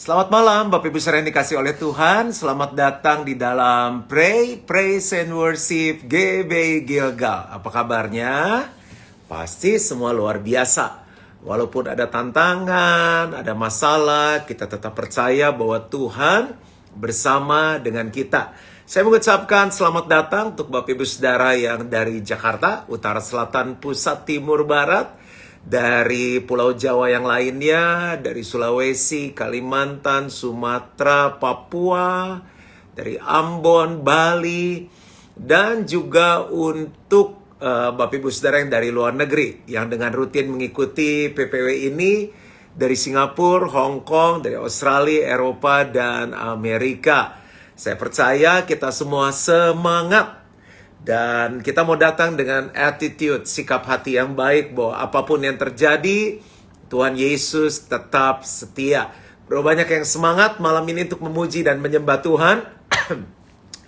Selamat malam Bapak Ibu Saudara yang dikasih oleh Tuhan. Selamat datang di dalam Pray, Praise and Worship GBI Gilgal. Apa kabarnya? Pasti semua luar biasa. Walaupun ada tantangan, ada masalah, kita tetap percaya bahwa Tuhan bersama dengan kita. Saya mengucapkan selamat datang untuk Bapak Ibu Saudara yang dari Jakarta, Utara, Selatan, Pusat, Timur, Barat, dari Pulau Jawa yang lainnya, dari Sulawesi, Kalimantan, Sumatera, Papua, dari Ambon, Bali, dan juga untuk Bapak Ibu Saudara yang dari luar negeri yang dengan rutin mengikuti PPW ini dari Singapura, Hong Kong, dari Australia, Eropa, dan Amerika. Saya percaya kita semua semangat. Dan kita mau datang dengan attitude, sikap hati yang baik bahwa apapun yang terjadi, Tuhan Yesus tetap setia. Berapa banyak yang semangat malam ini untuk memuji dan menyembah Tuhan.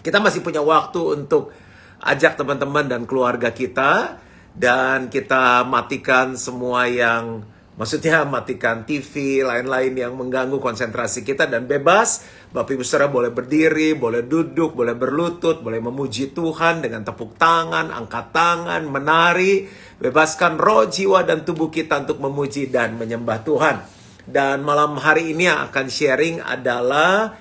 Kita masih punya waktu untuk ajak teman-teman dan keluarga kita. Dan kita matikan semua yang, maksudnya matikan TV, lain-lain yang mengganggu konsentrasi kita dan bebas. Bapak Ibu Saudara boleh berdiri, boleh duduk, boleh berlutut, boleh memuji Tuhan dengan tepuk tangan, angkat tangan, menari. Bebaskan roh, jiwa, dan tubuh kita untuk memuji dan menyembah Tuhan. Dan malam hari ini yang akan sharing adalah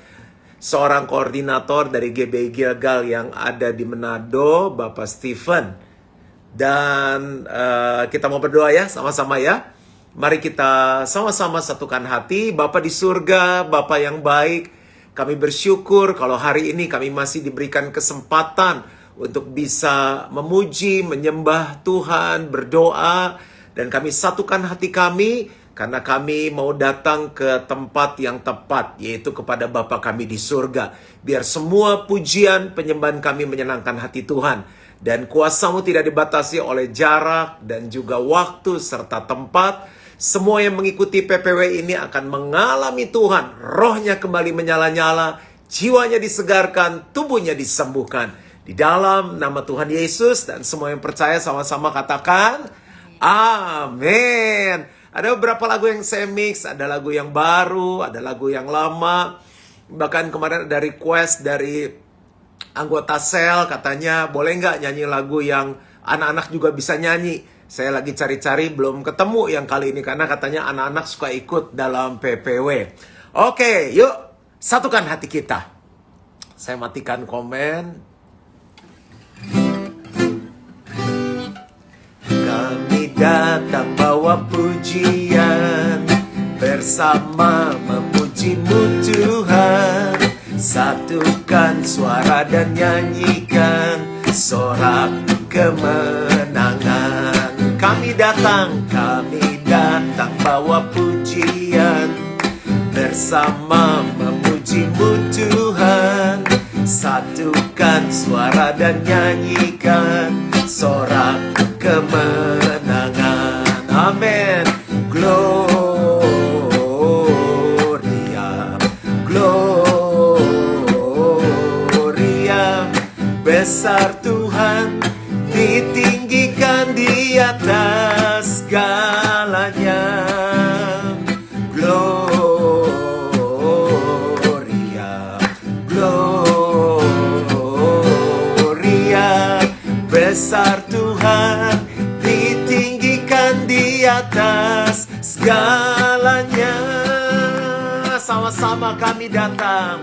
seorang koordinator dari GBI Gilgal yang ada di Manado, Bapak Stephen. Dan kita mau berdoa ya, sama-sama ya. Mari kita sama-sama satukan hati. Bapa di surga, Bapa yang baik, kami bersyukur kalau hari ini kami masih diberikan kesempatan untuk bisa memuji, menyembah Tuhan, berdoa. Dan kami satukan hati kami karena kami mau datang ke tempat yang tepat, yaitu kepada Bapa kami di surga. Biar semua pujian, penyembahan kami menyenangkan hati Tuhan. Dan kuasa-Mu tidak dibatasi oleh jarak dan juga waktu serta tempat. Semua yang mengikuti PPW ini akan mengalami Tuhan. Rohnya kembali menyala-nyala, jiwanya disegarkan, tubuhnya disembuhkan. Di dalam nama Tuhan Yesus, dan semua yang percaya sama-sama katakan, amin. Ada beberapa lagu yang saya mix, ada lagu yang baru, ada lagu yang lama. Bahkan kemarin ada request dari anggota sel, katanya boleh nggak nyanyi lagu yang anak-anak juga bisa nyanyi. Saya lagi cari-cari, belum ketemu yang kali ini karena katanya anak-anak suka ikut dalam PPW. Oke, yuk satukan hati kita. Saya matikan komen. Kami datang bawa pujian, bersama memuji-Mu Tuhan. Satukan suara dan nyanyikan sorak kemenangan. Kami datang bawa pujian, bersama memuji-Mu Tuhan. Satukan suara dan nyanyikan sorak kemenangan. Amin. Gloria, Gloria. Besar Tuhan, ditinggikan di atas segalanya. Gloria, Gloria. Besar Tuhan, ditinggikan di atas segalanya. Sama-sama kami datang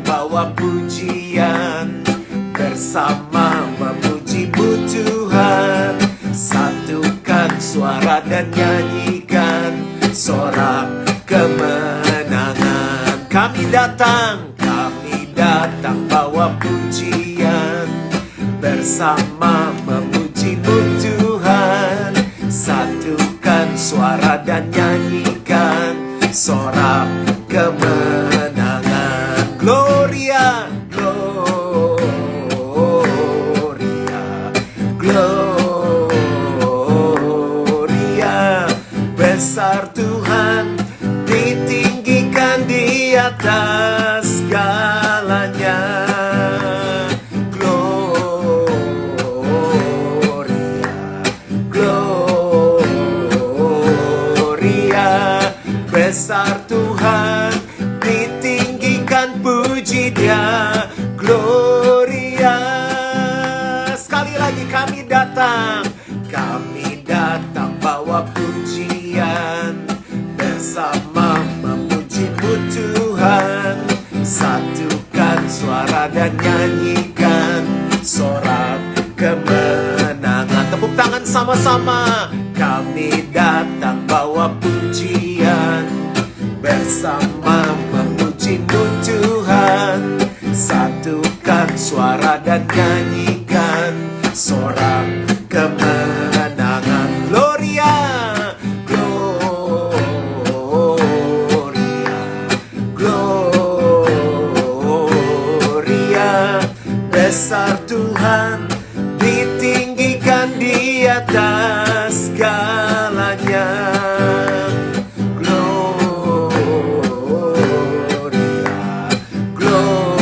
bawa pujian, bersama memuji-Mu Tuhan. Satukan suara dan nyanyikan sorak kemenangan. Kami datang bawa pujian, bersama memuji-Mu Tuhan. Satukan suara dan nyanyikan sorak kemenangan. Gloria, Gloria. Besar Tuhan, ditinggikan di atas segalanya. Gloria, Gloria. besar Tuhan, ditinggikan puji Dia, Gloria. Sekali lagi kami datang bawa pujian, bersama memuji-Mu Tuhan. Satukan suara dan nyanyikan sorak kemenangan. Tepuk tangan sama-sama. Kami datang bawa pujian, bersama memuji-Mu Tuhan. Satukan suara dan nyanyikan sorak kemenangan. Gloria, Gloria, Gloria. Besar Tuhan, ditinggikan di atas segalanya. Gloria, Gloria.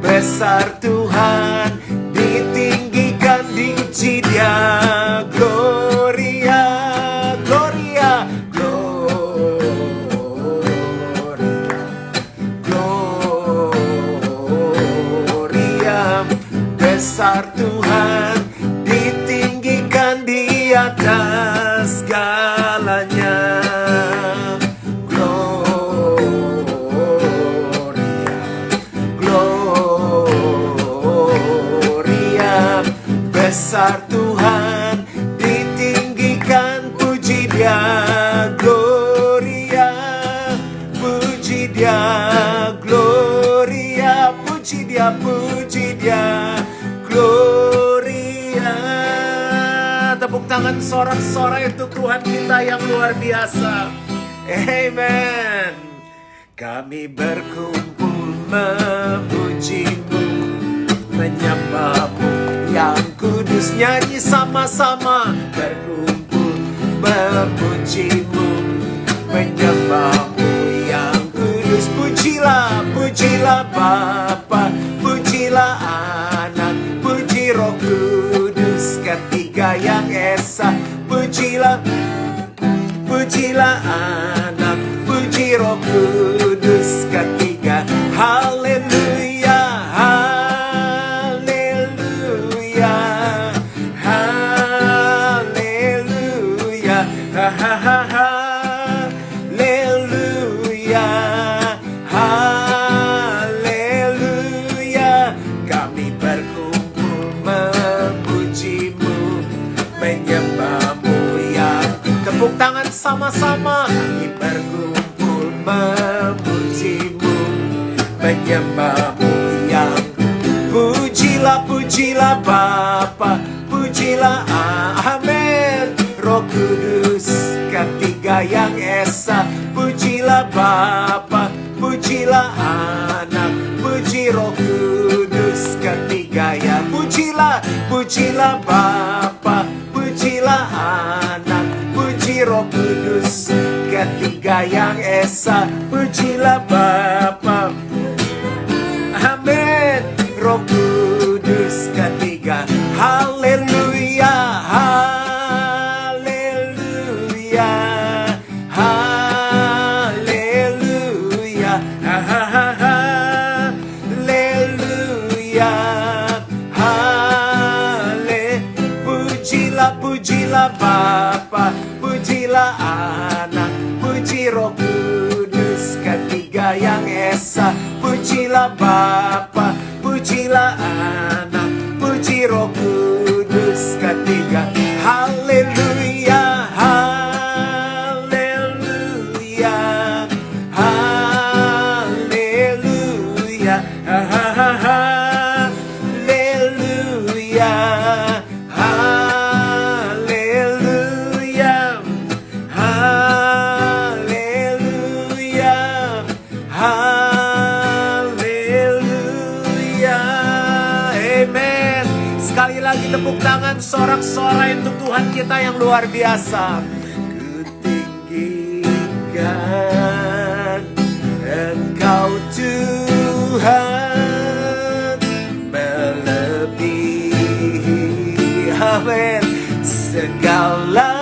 Besar Tuhan, ditinggikan puji Dia, Gloria, Gloria, Gloria, Gloria. Besar Tuhan, ditinggikan di atas segalanya. Besar Tuhan, ditinggikan puji Dia, Gloria, puji Dia, Gloria, puji Dia, puji Dia, Gloria. Tepuk tangan sorak-sorai untuk Tuhan kita yang luar biasa. Amen. Kami berkumpul memuji-Mu, menyembah-Mu yang kudus. Nyanyi sama-sama. Berkumpul memuji-Mu, menyembah-Mu yang kudus. Pujilah, pujilah Bapa, pujilah Anak, puji Roh Kudus, ketiga yang esa. Pujilah, pujilah Anak, puji Roh Kudus, ketiga. Haleluya, haleluya, haleluya, haleluya, haleluya. Kami berkumpul memuji-Mu, menyembah-Mu yang. Tepuk tangan sama-sama. Kami berkumpul memuji-Mu, menyembah-Mu yang. Pujilah, pujilah Bapa, pujilah Amen, Roh Kudus, ketiga yang esa. Pujilah Bapa, pujilah Anak, puji Roh Kudus, ketiga yang. Pujilah, pujilah Bapa, pujilah Anak, puji Roh Kudus, ketiga yang esa. Pujilah Bapa, amin, Roh Kudus, ketiga. Haleluya, haleluya, haleluya, haleluya, pujilah, pujilah Bapa, pujilah Anak, puji Roh Kudus, ketiga yang esa. Pujilah Bapa, pujilah Anak, puji Roh Kudus, ketiga. Haleluya, haleluya, haleluya, haleluya, haleluya, haleluya, haleluya. Amen. Sekali lagi tepuk tangan sorak-sorai untuk Tuhan kita yang luar biasa. Kutinggikan Engkau Tuhan, melebihi, amin, segalanya.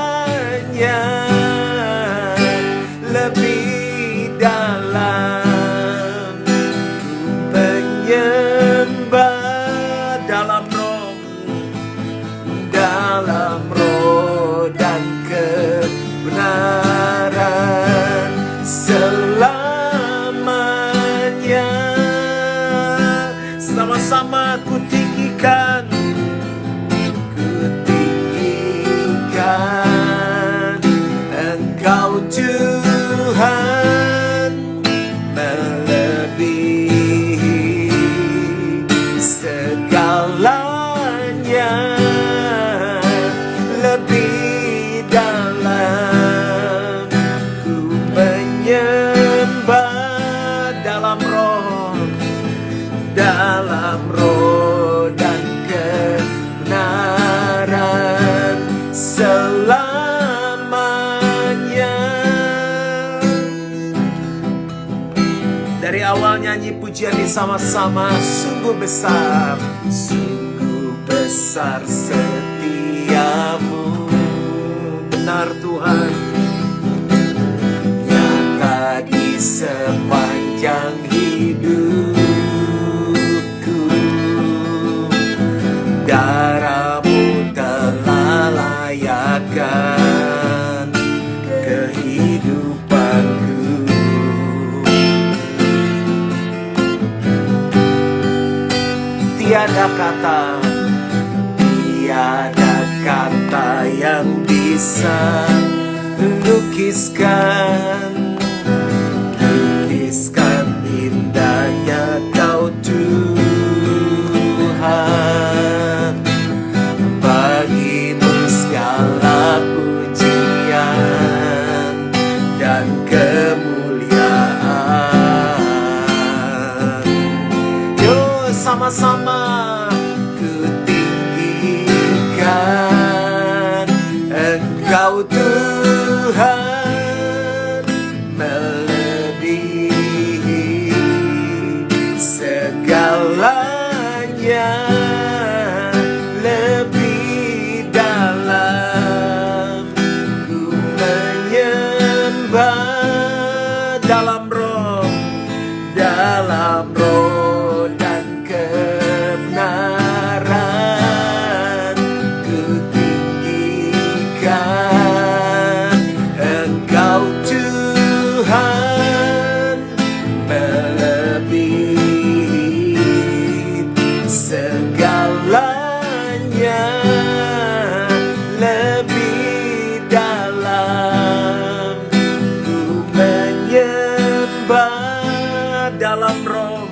kebenaran selamanya. Sama-sama ku tinggikan, Engkau Tuhan, melebihi segalanya, lebih dalam ku menyembah dalam roh dan kebenaran selamanya. Dari awal nyanyi pujian ini sama-sama, sungguh besar setiamu. Benar Tuhan, nyata di sepanjang hidupku, darahmu telah layakkan kehidupanku. Tiada kata yang bisa lukiskan indahnya Kau Tuhan. Bagimu segala pujian dan kemuliaan. Yuk sama-sama ku tinggikan Engkau Tuhan, melebihi segalanya, lebih dalam ku menyembah dalam roh dan kebenaran. Ku tinggikan Engkau Tuhan, melebihi segalanya, lebih dalam ku menyembah dalam roh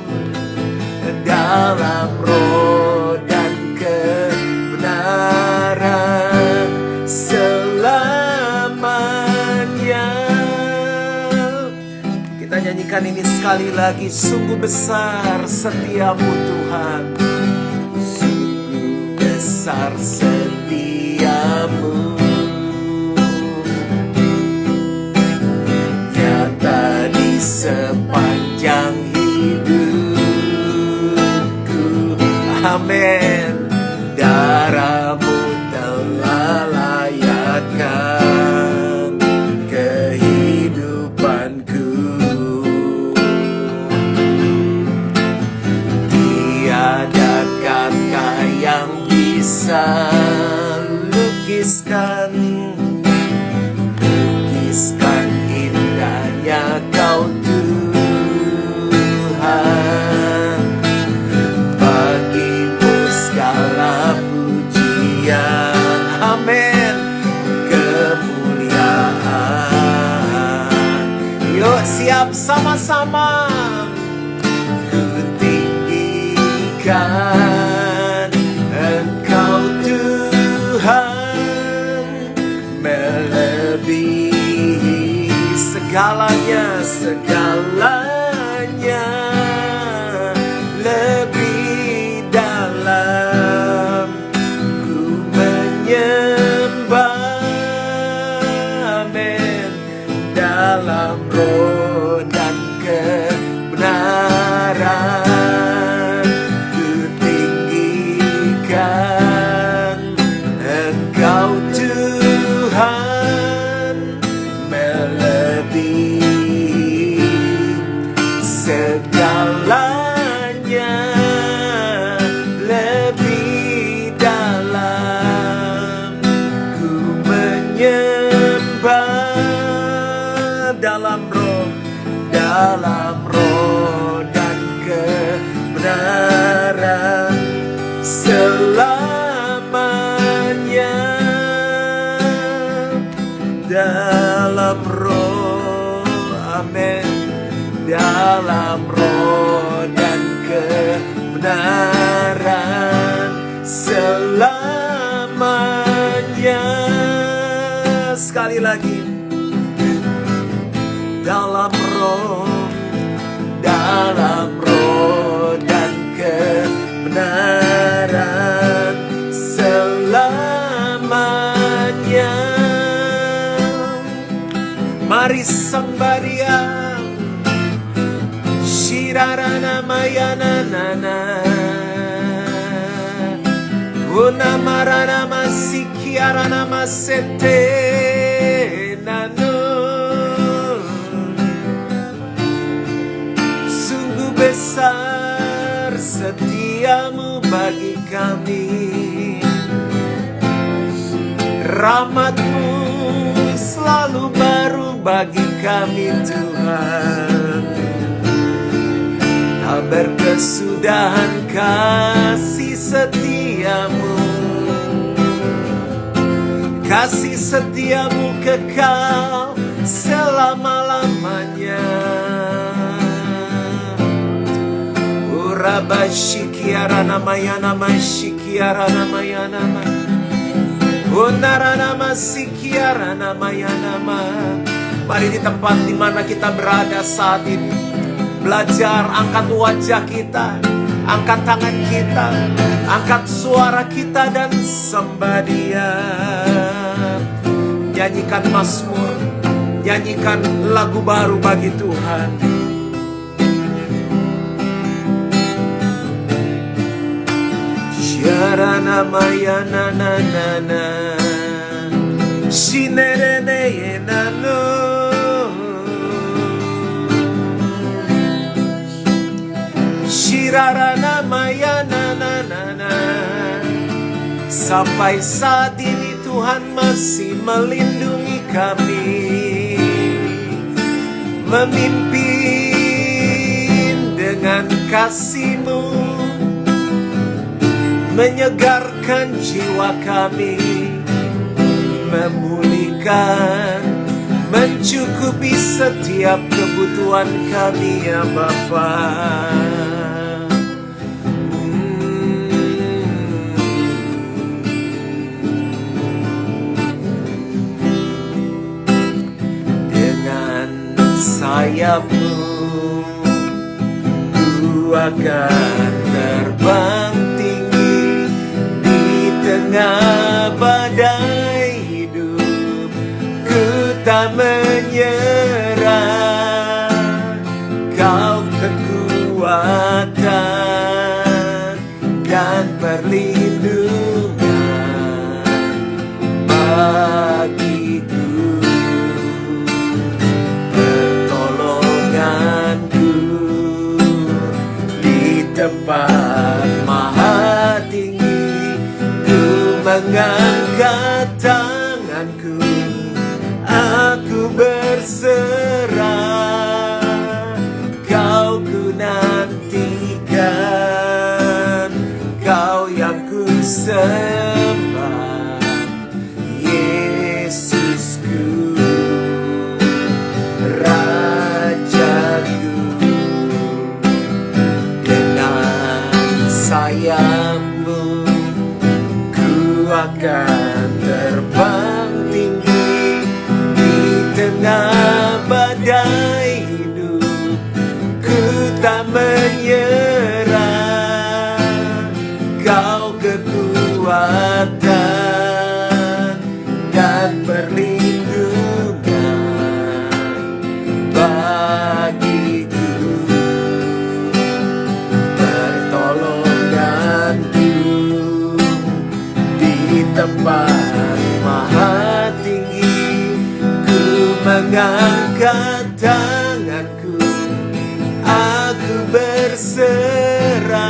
dan kebenaran selamanya. Kita nyanyikan ini sekali lagi, sungguh besar setiamu Tuhan, sungguh besar setiamu, nyata di sepanjang hidupku. Amin. Darahmu telah layakkan kehidupanku. Tiada kata yang bisa lukiskan indahnya Kau Tuhan. Bagimu segala pujian, amin, kemuliaan. Yuk siap sama-sama ku tinggikan Engkau Tuhan, melebihi segalanya, lebih dalam ku menyembah, amin, dalam roh dan kebenaran. Ku tinggikan Engkau Tuhan, melebihi segalanya, lebih dalam ku menyembah. dalam roh dan kebenaran selamanya. Dalam roh, amin. Dalam roh dan kebenaran selamanya. Sekali lagi. Dalam roh dan kebenaran selamanya. Mari sembariang Shirarana mayana nana Unamarana masikiarana masete nano. Sungguh besar setiamu bagi kami, rahmat-Mu selalu baru bagi kami Tuhan. Tak berkesudahan kasih setiamu, kasih setiamu kekal selama-lamanya. Urabashikiarana mayana mashikiarana mayana ma Unarana masikiarana mayana ma. Mari di tempat di mana kita berada saat ini, belajar angkat wajah kita, angkat tangan kita, angkat suara kita dan sembah Dia. Nyanyikan mazmur, nyanyikan lagu baru bagi Tuhan. Sharana mayana na na na Shinerene yenano Shirarana mayana na na na. Sampai saat ini Tuhan masih melindungi kami, memimpin dengan kasih-Mu, menyegarkan jiwa kami, memulihkan, mencukupi setiap kebutuhan kami ya Bapa. Dengan sayap-Mu ku akan terbang tengah badai hidup, ku tak menyerah. Kau kekuatan dan perlindungan bagiku, pertolonganku di tempat maha tinggi. Mengangkat tanganku, aku berserah. Kau ku nantikan, Kau yang ku sembah, Yesusku, Rajaku. Dengan sayap-Mu akan terbang tinggi di tengah badai hidup, ku tak menyerah. Kau kekuatan dan perlindungan bagiku, pertolonganku di tempat maha tinggi. Ku mengangkat tanganku, aku berserah.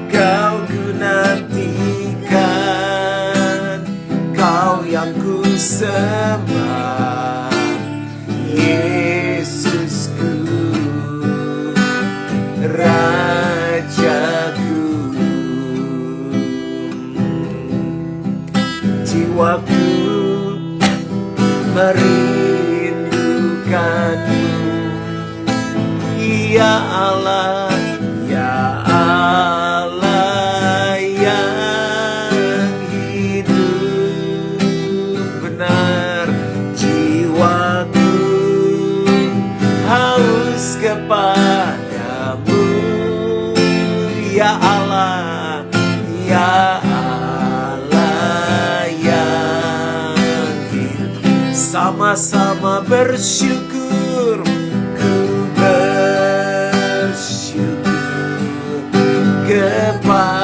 Kau ku nantikan, Kau yang ku sembah, merindukanmu. Ya Allah, ya Allah yang hidup, benar jiwaku haus kepadamu. Ya Allah, ya Allah yang hidup. Sama-sama bersyukur, ku bersyukur kepadamu,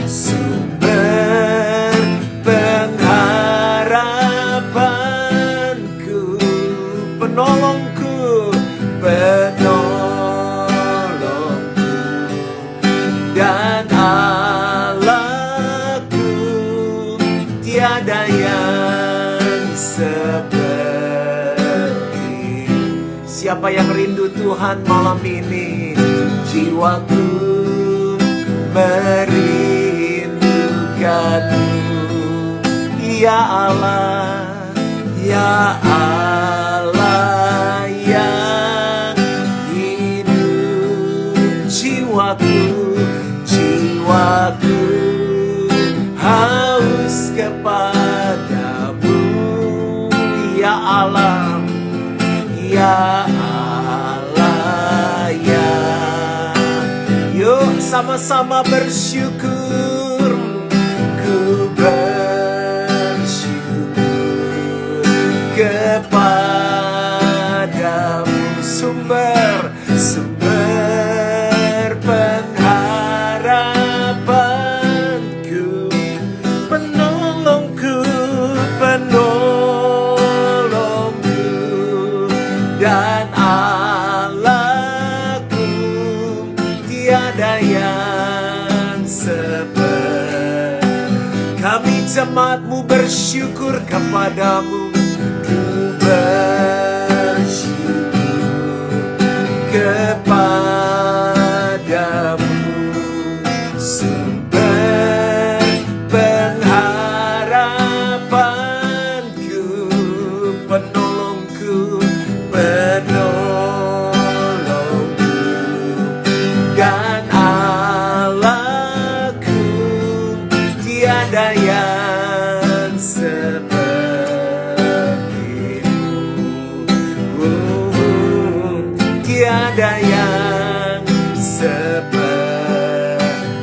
sumber pengharapanku, penolongku, penolongku, dan Allahku, tiada yang seperti. Siapa yang rindu Tuhan malam ini? Jiwaku merindukanmu. Ya Allah, ya Allah yang hidup, jiwaku haus kepadamu. Ya Allah, ya Allah ya. Yuk sama-sama bersyukur, ku bersyukur kepadamu, sumber pengharapanku, penolongku, dan Allahku, tiada yang seperti. Kami jemaatmu bersyukur kepadamu, ku bersyukur kepadamu, sumber pengharapanku, penolongku, dan Allahku, tiada yang sepertimu. Tiada yang seperti.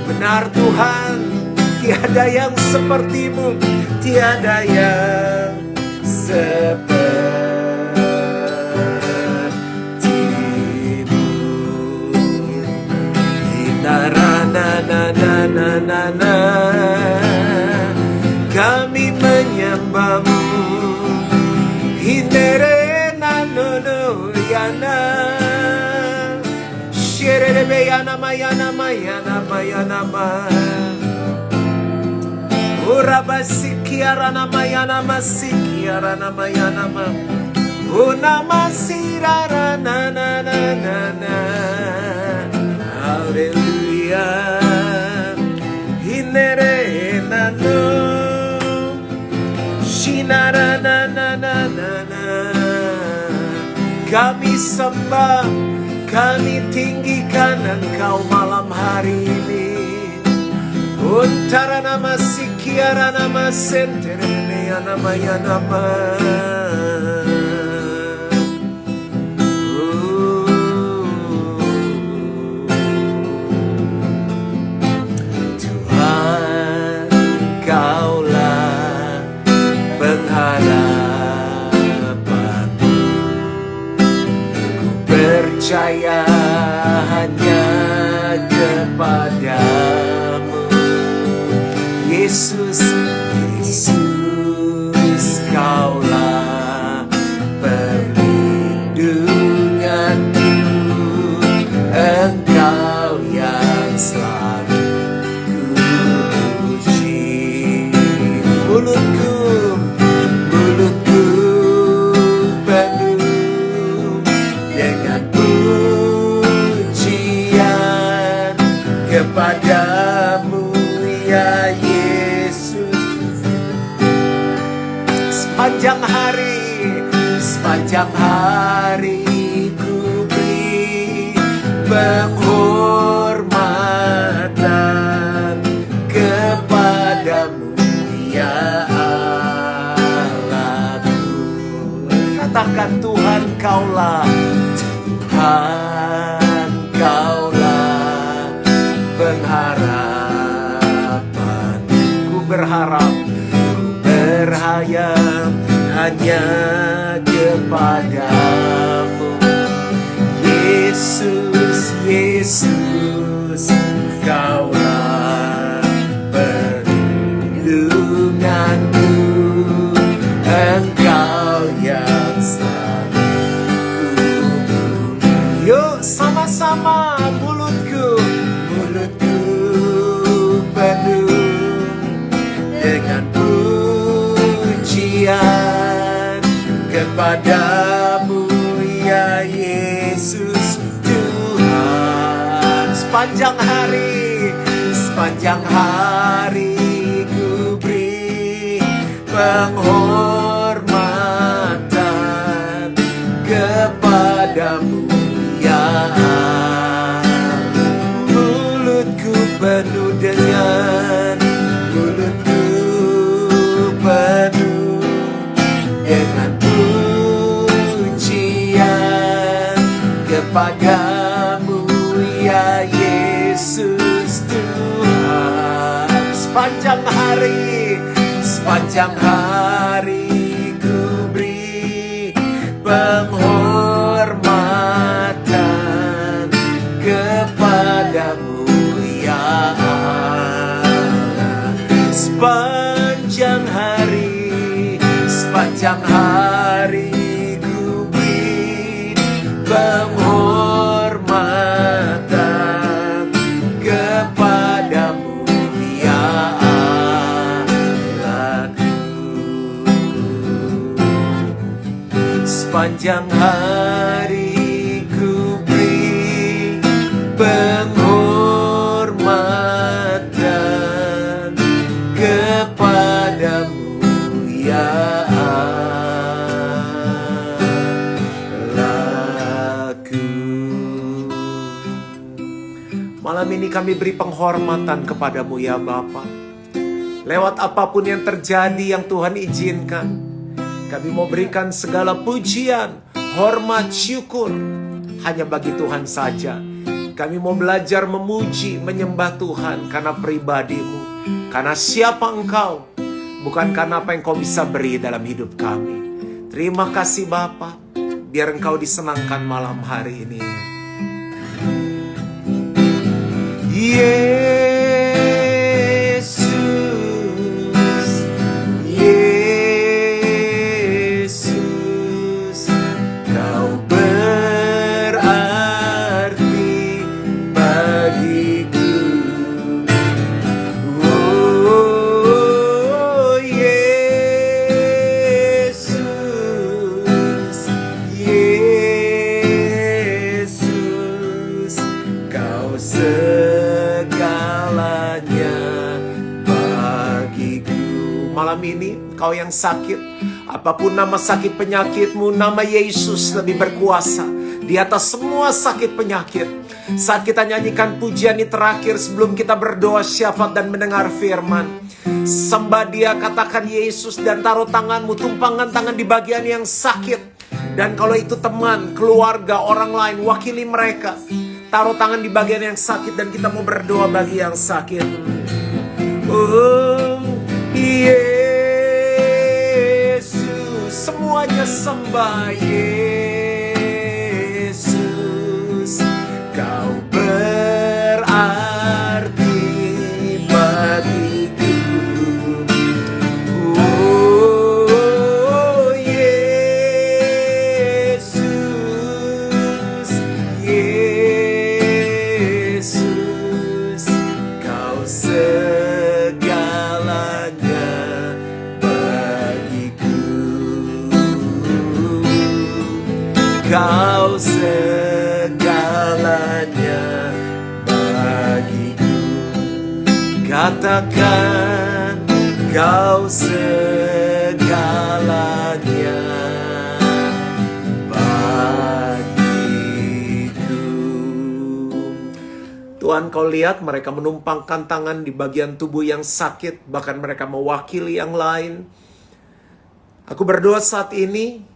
Benar Tuhan, tiada yang sepertimu, tiada yang sepertimu. Na, kami menyembahmu. Hindere nanono yana, sherebe yana mayana mayana mayana ma, urabasikiara namayana masikiara namayana ma, unamasirara na na na na na. Haleluya. Hinere nano, shinara na na na na na. Kami sembah, kami tinggikan Engkau malam hari ini. Untara nama sikiara nama sentere nama ya nama. Percaya hanya kepadamu, Yesus, Yesus, Kaulah perlindunganku, Engkau yang selalu kupuji. Mulutku penuh dengan puji sepanjang hari ku beri penghormatan kepadamu ya Allahku. Katakan Tuhan kaulah pengharapan. Ku berharap hanya kepadamu. Yesus, kaulah perlindunganku, Engkau yang selalu ku. Yuk sama-sama mulutku penuh dengan pujian kepadamu ya Yesus Tuhan. Sepanjang hari ku beri penghormatan kepadamu ya Allah. Mulutku penuh dengan pujian kepadamu ya Yesus Tuhan. Sepanjang hari ku beri penghormatan kepadamu ya Allah. Sepanjang hari ku beri penghormatan kepadamu ya Allahku. Sepanjang hari ku beri penghormatan kepadamu ya Allahku. Malam ini kami beri penghormatan kepadamu ya Bapa. Lewat apapun yang terjadi yang Tuhan izinkan, kami mau berikan segala pujian, hormat, syukur hanya bagi Tuhan saja. Kami mau belajar memuji, menyembah Tuhan karena pribadi-Mu, karena siapa Engkau, bukan karena apa yang Kau bisa beri dalam hidup kami. Terima kasih Bapa, biar Engkau disenangkan malam hari ini. Yesus, Kau berarti bagiku. Oh Yesus, Kau segalanya bagiku. Malam ini kau yang sakit, apapun nama sakit penyakitmu, nama Yesus lebih berkuasa di atas semua sakit penyakit. Saat kita nyanyikan pujian ini terakhir sebelum kita berdoa syafaat dan mendengar firman, sembah Dia, katakan Yesus, dan taruh tanganmu, tumpangkan tangan di bagian yang sakit. Dan kalau itu teman, keluarga, orang lain, wakili mereka. Taruh tangan di bagian yang sakit dan kita mau berdoa bagi yang sakit. Oh Yesus, semuanya sembah Yesus. Kau berarti bagiku. Oh Yesus, Yesus, Kau segalanya bagiku. Kau segalanya bagiku. Katakan Kau segalanya Engkau lihat mereka menumpangkan tangan di bagian tubuh yang sakit, bahkan mereka mewakili yang lain. Aku berdoa saat ini,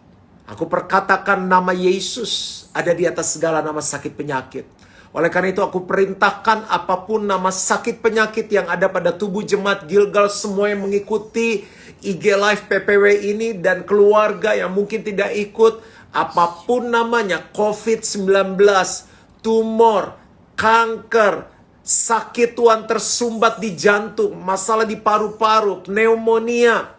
aku perkatakan nama Yesus ada di atas segala nama sakit penyakit. Oleh karena itu aku perintahkan apapun nama sakit penyakit yang ada pada tubuh jemaat Gilgal, semua yang mengikuti IG Live PPW ini dan keluarga yang mungkin tidak ikut, apapun namanya, COVID-19, tumor, kanker, sakit Tuhan tersumbat di jantung, masalah di paru-paru, pneumonia,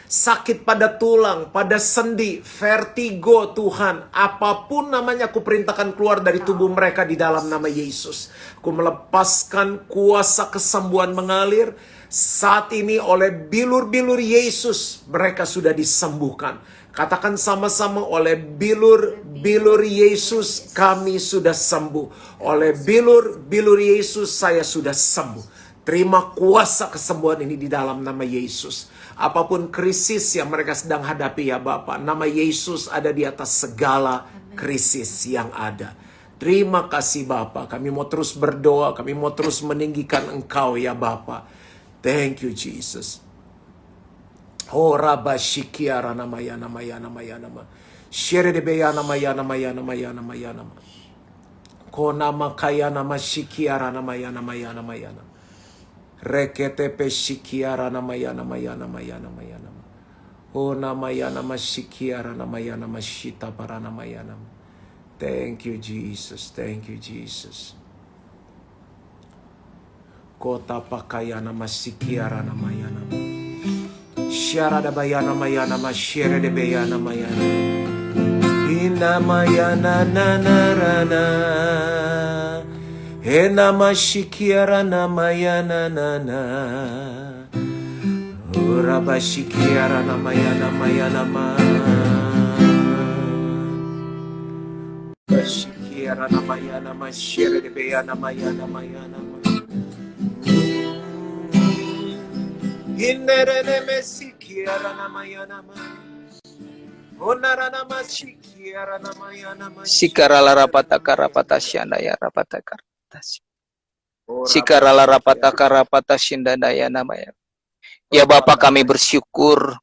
sakit pada tulang, pada sendi, vertigo Tuhan. Apapun namanya aku perintahkan keluar dari tubuh mereka di dalam nama Yesus. Aku melepaskan kuasa kesembuhan mengalir. Saat ini oleh bilur-bilur Yesus mereka sudah disembuhkan. Katakan sama-sama, oleh bilur-bilur Yesus kami sudah sembuh. Oleh bilur-bilur Yesus saya sudah sembuh. Terima kuasa kesembuhan ini di dalam nama Yesus. Apapun krisis yang mereka sedang hadapi ya Bapak, nama Yesus ada di atas segala krisis yang ada. Terima kasih Bapak, kami mau terus berdoa, kami mau terus meninggikan Engkau ya Bapak. Thank you Jesus. Oh Rabba Shikiara namaya namaya namaya nama. Shere de beya namaya namaya namaya namaya nama. Ko nama kaya nama Shikiara namaya namaya namaya nama. Rekete pe Shikiara namaya namaya namaya namaya nama. Oh namaya nama Shikiara namaya nama Shita para namaya nama. Thank you Jesus, thank you Jesus. Kota pakaya nama Shikiara namaya nama. Syara da bayana mayana ma syere de bayana mayana. Ina mayana na na rana. Hena ma shikiara na mayana na na. Uraba shikiara na mayana mayana ma. Shikiara na mayana ma syere de bayana mayana mayana ma. Inerene mesikiara namayana ma. Onarana masikiara namayana ma. Sikarala rapata karapata syandaya rapata karatas. Sikarala rapata karapata syandaya namanya. Ya Bapa, kami bersyukur.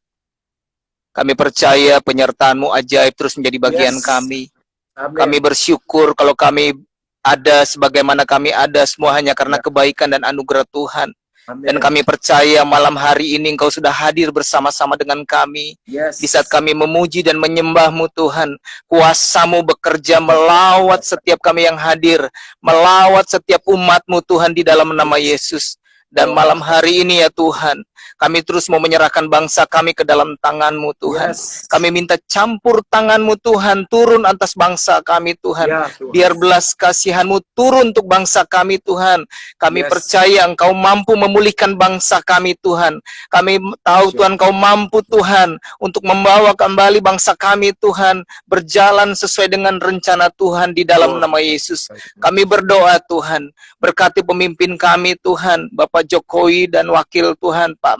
Kami percaya penyertaan-Mu ajaib terus menjadi bagian kami. Kami bersyukur kalau kami ada sebagaimana kami ada semua hanya karena kebaikan dan anugerah Tuhan. Dan kami percaya malam hari ini Engkau sudah hadir bersama-sama dengan kami. Di saat kami memuji dan menyembah-Mu Tuhan, kuasa-Mu bekerja melawat setiap kami yang hadir, melawat setiap umat-Mu Tuhan di dalam nama Yesus. Dan malam hari ini ya Tuhan, kami terus mau menyerahkan bangsa kami ke dalam tangan-Mu Tuhan. Kami minta campur tangan-Mu Tuhan, turun atas bangsa kami Tuhan. Biar belas kasihan-Mu turun untuk bangsa kami Tuhan. Kami percaya Engkau mampu memulihkan bangsa kami Tuhan. Kami tahu Tuhan Engkau mampu Tuhan untuk membawa kembali bangsa kami Tuhan berjalan sesuai dengan rencana Tuhan di dalam nama Yesus. Kami berdoa Tuhan, berkati pemimpin kami Tuhan, Bapak Jokowi dan Wakil Tuhan Pak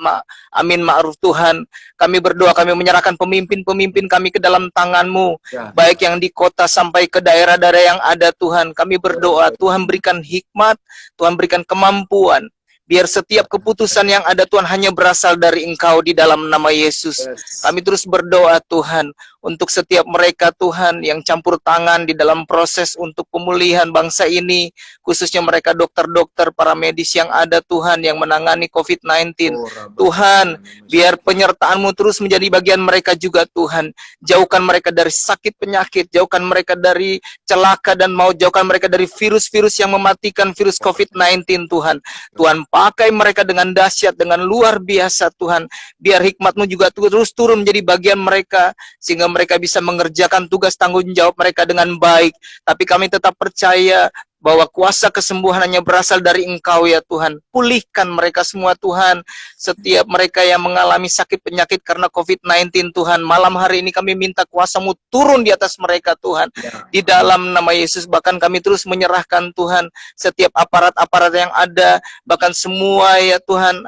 Amin Ma'ruf Tuhan. Kami berdoa, kami menyerahkan pemimpin-pemimpin kami ke dalam tangan-Mu, baik yang di kota sampai ke daerah-daerah yang ada Tuhan. Kami berdoa, Tuhan berikan hikmat, Tuhan berikan kemampuan, biar setiap keputusan yang ada Tuhan hanya berasal dari Engkau di dalam nama Yesus. Kami terus berdoa Tuhan untuk setiap mereka Tuhan yang campur tangan di dalam proses untuk pemulihan bangsa ini, khususnya mereka dokter-dokter, para medis yang ada Tuhan yang menangani COVID-19. Tuhan, biar penyertaan-Mu terus menjadi bagian mereka juga Tuhan. Jauhkan mereka dari sakit penyakit, jauhkan mereka dari celaka dan maut, jauhkan mereka dari virus-virus yang mematikan, virus COVID-19 Tuhan. Tuhan, pakai mereka dengan dahsyat, dengan luar biasa Tuhan. Biar hikmat-Mu juga terus turun menjadi bagian mereka, sehingga mereka bisa mengerjakan tugas tanggung jawab mereka dengan baik. Tapi kami tetap percaya bahwa kuasa kesembuhan hanya berasal dari Engkau ya Tuhan. Pulihkan mereka semua Tuhan. Setiap mereka yang mengalami sakit penyakit karena COVID-19 Tuhan, malam hari ini kami minta kuasa-Mu turun di atas mereka Tuhan. Di dalam nama Yesus, bahkan kami terus menyerahkan Tuhan setiap aparat-aparat yang ada, bahkan semua ya Tuhan,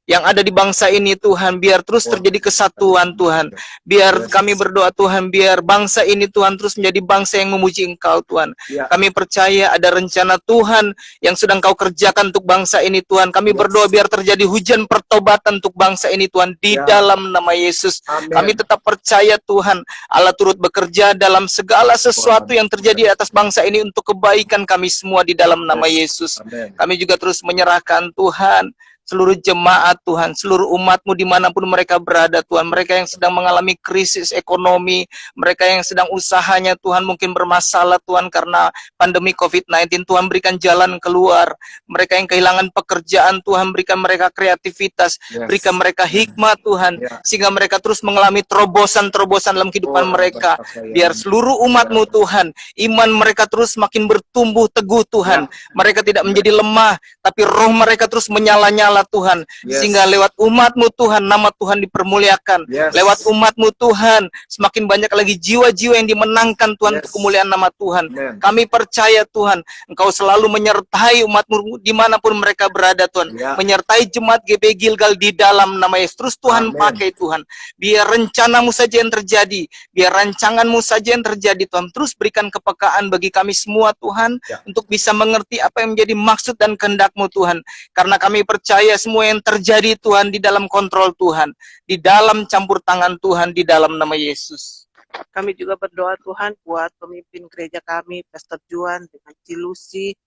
yang ada di bangsa ini Tuhan, biar terus terjadi kesatuan Tuhan. Biar kami berdoa Tuhan, biar bangsa ini Tuhan terus menjadi bangsa yang memuji Engkau Tuhan. Ya. Kami percaya ada rencana Tuhan yang sedang Kau kerjakan untuk bangsa ini Tuhan. Kami berdoa biar terjadi hujan pertobatan untuk bangsa ini Tuhan, di dalam nama Yesus. Amin. Kami tetap percaya Tuhan, Allah turut bekerja dalam segala sesuatu yang terjadi atas bangsa ini untuk kebaikan kami semua di dalam nama Yesus. Amin. Kami juga terus menyerahkan Tuhan seluruh jemaat Tuhan, seluruh umat-Mu dimanapun mereka berada Tuhan, mereka yang sedang mengalami krisis ekonomi, mereka yang sedang usahanya Tuhan mungkin bermasalah Tuhan karena pandemi COVID-19, Tuhan berikan jalan keluar, mereka yang kehilangan pekerjaan Tuhan berikan mereka kreativitas, berikan mereka hikmat Tuhan, sehingga mereka terus mengalami terobosan-terobosan dalam kehidupan mereka, biar seluruh umat-Mu Tuhan, iman mereka terus makin bertumbuh teguh Tuhan, mereka tidak menjadi lemah, tapi roh mereka terus menyala-nyala Tuhan, sehingga lewat umat-Mu Tuhan, nama Tuhan dipermuliakan, lewat umat-Mu Tuhan, semakin banyak lagi jiwa-jiwa yang dimenangkan Tuhan untuk kemuliaan nama Tuhan. Kami percaya Tuhan, Engkau selalu menyertai umat-Mu dimanapun mereka berada Tuhan, menyertai jemaat GB Gilgal di dalam nama Yesus. Terus Tuhan pakai Tuhan, biar rencana-Mu saja yang terjadi, biar rancangan-Mu saja yang terjadi Tuhan, terus berikan kepekaan bagi kami semua Tuhan, untuk bisa mengerti apa yang menjadi maksud dan kehendak-Mu Tuhan, karena kami percaya semua yang terjadi Tuhan di dalam kontrol Tuhan, di dalam campur tangan Tuhan, di dalam nama Yesus. Kami juga berdoa Tuhan buat pemimpin gereja kami, Pastor Juan dengan Cilusi,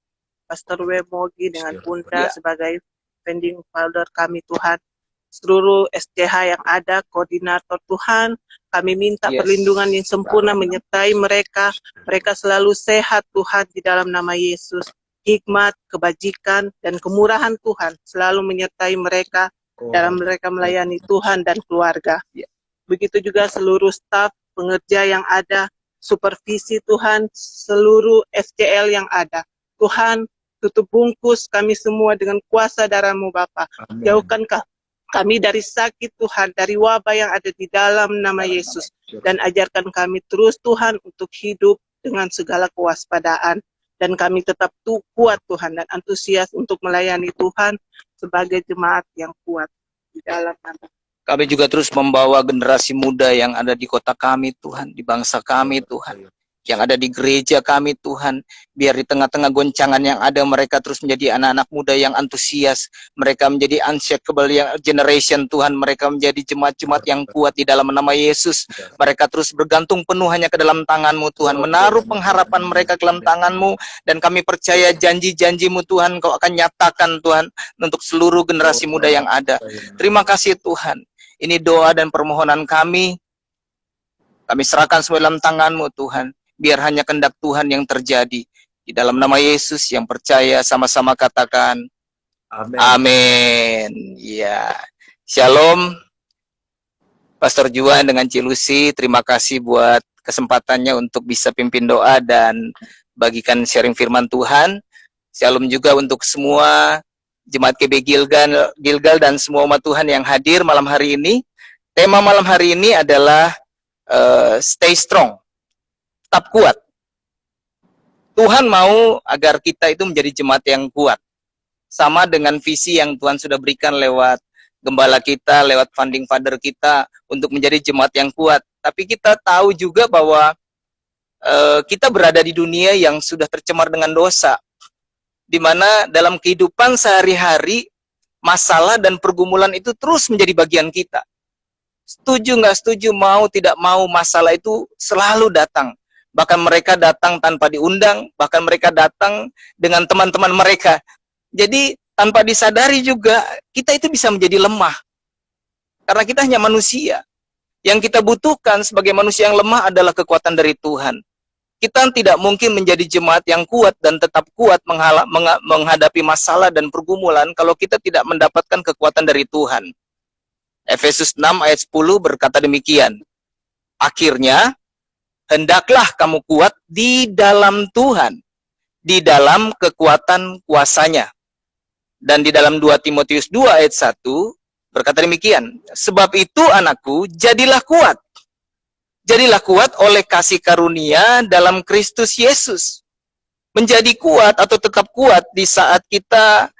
Pastor Wemogi dengan Bunda sebagai founding father kami Tuhan. Seluruh SCH yang ada, koordinator Tuhan, kami minta perlindungan yang sempurna menyertai mereka. Mereka selalu sehat Tuhan di dalam nama Yesus. Hikmat, kebajikan, dan kemurahan Tuhan selalu menyertai mereka dalam mereka melayani Tuhan dan keluarga. Begitu juga seluruh staf, pengerja yang ada, supervisi Tuhan, seluruh FCL yang ada. Tuhan, tutup bungkus kami semua dengan kuasa darah-Mu Bapa. Jauhkan kami dari sakit Tuhan, dari wabah yang ada di dalam nama Yesus. Dan ajarkan kami terus Tuhan untuk hidup dengan segala kewaspadaan. Dan kami tetap kuat Tuhan dan antusias untuk melayani Tuhan sebagai jemaat yang kuat di dalam nama. Kami juga terus membawa generasi muda yang ada di kota kami Tuhan, di bangsa kami Tuhan, yang ada di gereja kami Tuhan, biar di tengah-tengah goncangan yang ada mereka terus menjadi anak-anak muda yang antusias, mereka menjadi unshakable yang generation Tuhan, mereka menjadi jemaat-jemaat yang kuat di dalam nama Yesus, mereka terus bergantung penuh hanya ke dalam tangan-Mu Tuhan, menaruh pengharapan mereka ke dalam tangan-Mu, dan kami percaya janji-janji-Mu Tuhan Kau akan nyatakan Tuhan untuk seluruh generasi muda yang ada. Terima kasih Tuhan, ini doa dan permohonan kami serahkan semua dalam tangan-Mu Tuhan. Biar hanya kehendak Tuhan yang terjadi. Di dalam nama Yesus yang percaya sama-sama katakan amin. Ya. Shalom. Pastor Juan dengan Cilusi, terima kasih buat kesempatannya untuk bisa pimpin doa dan bagikan sharing firman Tuhan. Shalom juga untuk semua jemaat KB Gilgal dan semua umat Tuhan yang hadir malam hari ini. Tema malam hari ini adalah stay strong. Tetap kuat. Tuhan mau agar kita itu menjadi jemaat yang kuat. Sama dengan visi yang Tuhan sudah berikan lewat gembala kita, lewat founding father kita untuk menjadi jemaat yang kuat. Tapi kita tahu juga bahwa kita berada di dunia yang sudah tercemar dengan dosa. Di mana dalam kehidupan sehari-hari masalah dan pergumulan itu terus menjadi bagian kita. Setuju nggak setuju, mau tidak mau, masalah itu selalu datang. Bahkan mereka datang tanpa diundang, bahkan mereka datang dengan teman-teman mereka. Jadi tanpa disadari juga, kita itu bisa menjadi lemah. Karena kita hanya manusia. Yang kita butuhkan sebagai manusia yang lemah adalah kekuatan dari Tuhan. Kita tidak mungkin menjadi jemaat yang kuat dan tetap kuat menghadapi masalah dan pergumulan kalau kita tidak mendapatkan kekuatan dari Tuhan. Efesus 6 ayat 10 berkata demikian. Akhirnya, hendaklah kamu kuat di dalam Tuhan, di dalam kekuatan kuasanya. Dan di dalam 2 Timotius 2 ayat 1 berkata demikian, sebab itu anakku, jadilah kuat. Jadilah kuat oleh kasih karunia dalam Kristus Yesus. Menjadi kuat atau tetap kuat di saat kita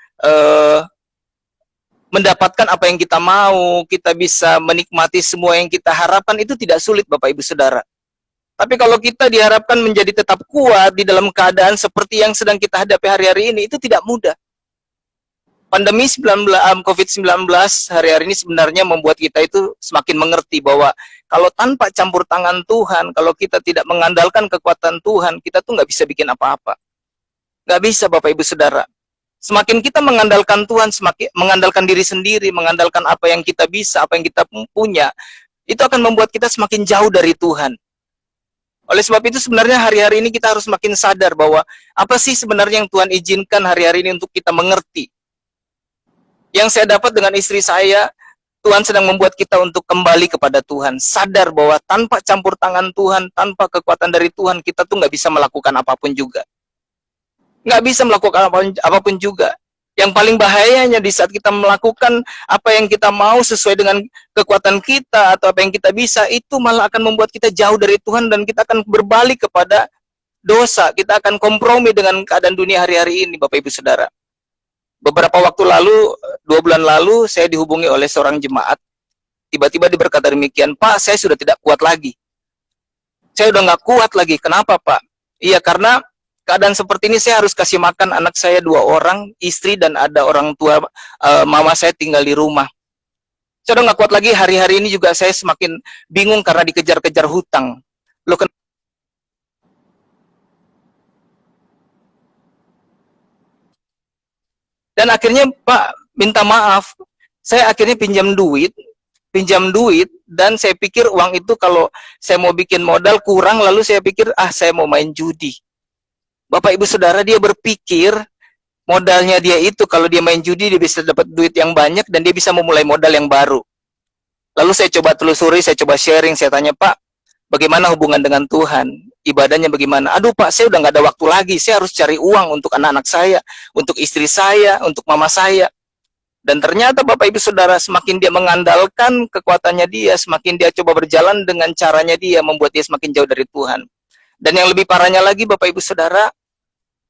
mendapatkan apa yang kita mau, kita bisa menikmati semua yang kita harapkan, itu tidak sulit Bapak Ibu Saudara. Tapi kalau kita diharapkan menjadi tetap kuat di dalam keadaan seperti yang sedang kita hadapi hari-hari ini, itu tidak mudah. Pandemi COVID-19 hari-hari ini sebenarnya membuat kita itu semakin mengerti bahwa kalau tanpa campur tangan Tuhan, kalau kita tidak mengandalkan kekuatan Tuhan, kita tuh nggak bisa bikin apa-apa. Nggak bisa Bapak Ibu Saudara. Semakin kita mengandalkan Tuhan, semakin mengandalkan diri sendiri, mengandalkan apa yang kita bisa, apa yang kita punya, itu akan membuat kita semakin jauh dari Tuhan. Oleh sebab itu sebenarnya hari-hari ini kita harus semakin sadar bahwa apa sih sebenarnya yang Tuhan izinkan hari-hari ini untuk kita mengerti. Yang saya dapat dengan istri saya, Tuhan sedang membuat kita untuk kembali kepada Tuhan. Sadar bahwa tanpa campur tangan Tuhan, tanpa kekuatan dari Tuhan, kita tuh nggak bisa melakukan apapun juga. Nggak bisa melakukan apapun juga. Yang paling bahayanya di saat kita melakukan apa yang kita mau sesuai dengan kekuatan kita atau apa yang kita bisa, itu malah akan membuat kita jauh dari Tuhan dan kita akan berbalik kepada dosa. Kita akan kompromi dengan keadaan dunia hari-hari ini, Bapak Ibu Saudara. Beberapa waktu lalu, 2 bulan lalu, saya dihubungi oleh seorang jemaat. Tiba-tiba dia berkata demikian, Pak, saya sudah tidak kuat lagi. Saya udah nggak kuat lagi. Kenapa, Pak? Iya, karena keadaan seperti ini saya harus kasih makan anak saya 2 orang, istri dan ada orang tua mama saya tinggal di rumah. Saya udah nggak kuat lagi. Hari-hari ini juga saya semakin bingung karena dikejar-kejar hutang. Loh, dan akhirnya Pak minta maaf. Saya akhirnya pinjam duit dan saya pikir uang itu kalau saya mau bikin modal kurang, lalu saya pikir saya mau main judi. Bapak Ibu Saudara, dia berpikir modalnya dia itu kalau dia main judi dia bisa dapat duit yang banyak dan dia bisa memulai modal yang baru. Lalu saya coba telusuri, saya coba sharing, saya tanya, Pak, bagaimana hubungan dengan Tuhan? Ibadahnya bagaimana? Aduh Pak, saya udah nggak ada waktu lagi, saya harus cari uang untuk anak-anak saya, untuk istri saya, untuk mama saya. Dan ternyata Bapak Ibu Saudara, semakin dia mengandalkan kekuatannya dia, semakin dia coba berjalan dengan caranya dia, membuat dia semakin jauh dari Tuhan. Dan yang lebih parahnya lagi Bapak Ibu Saudara,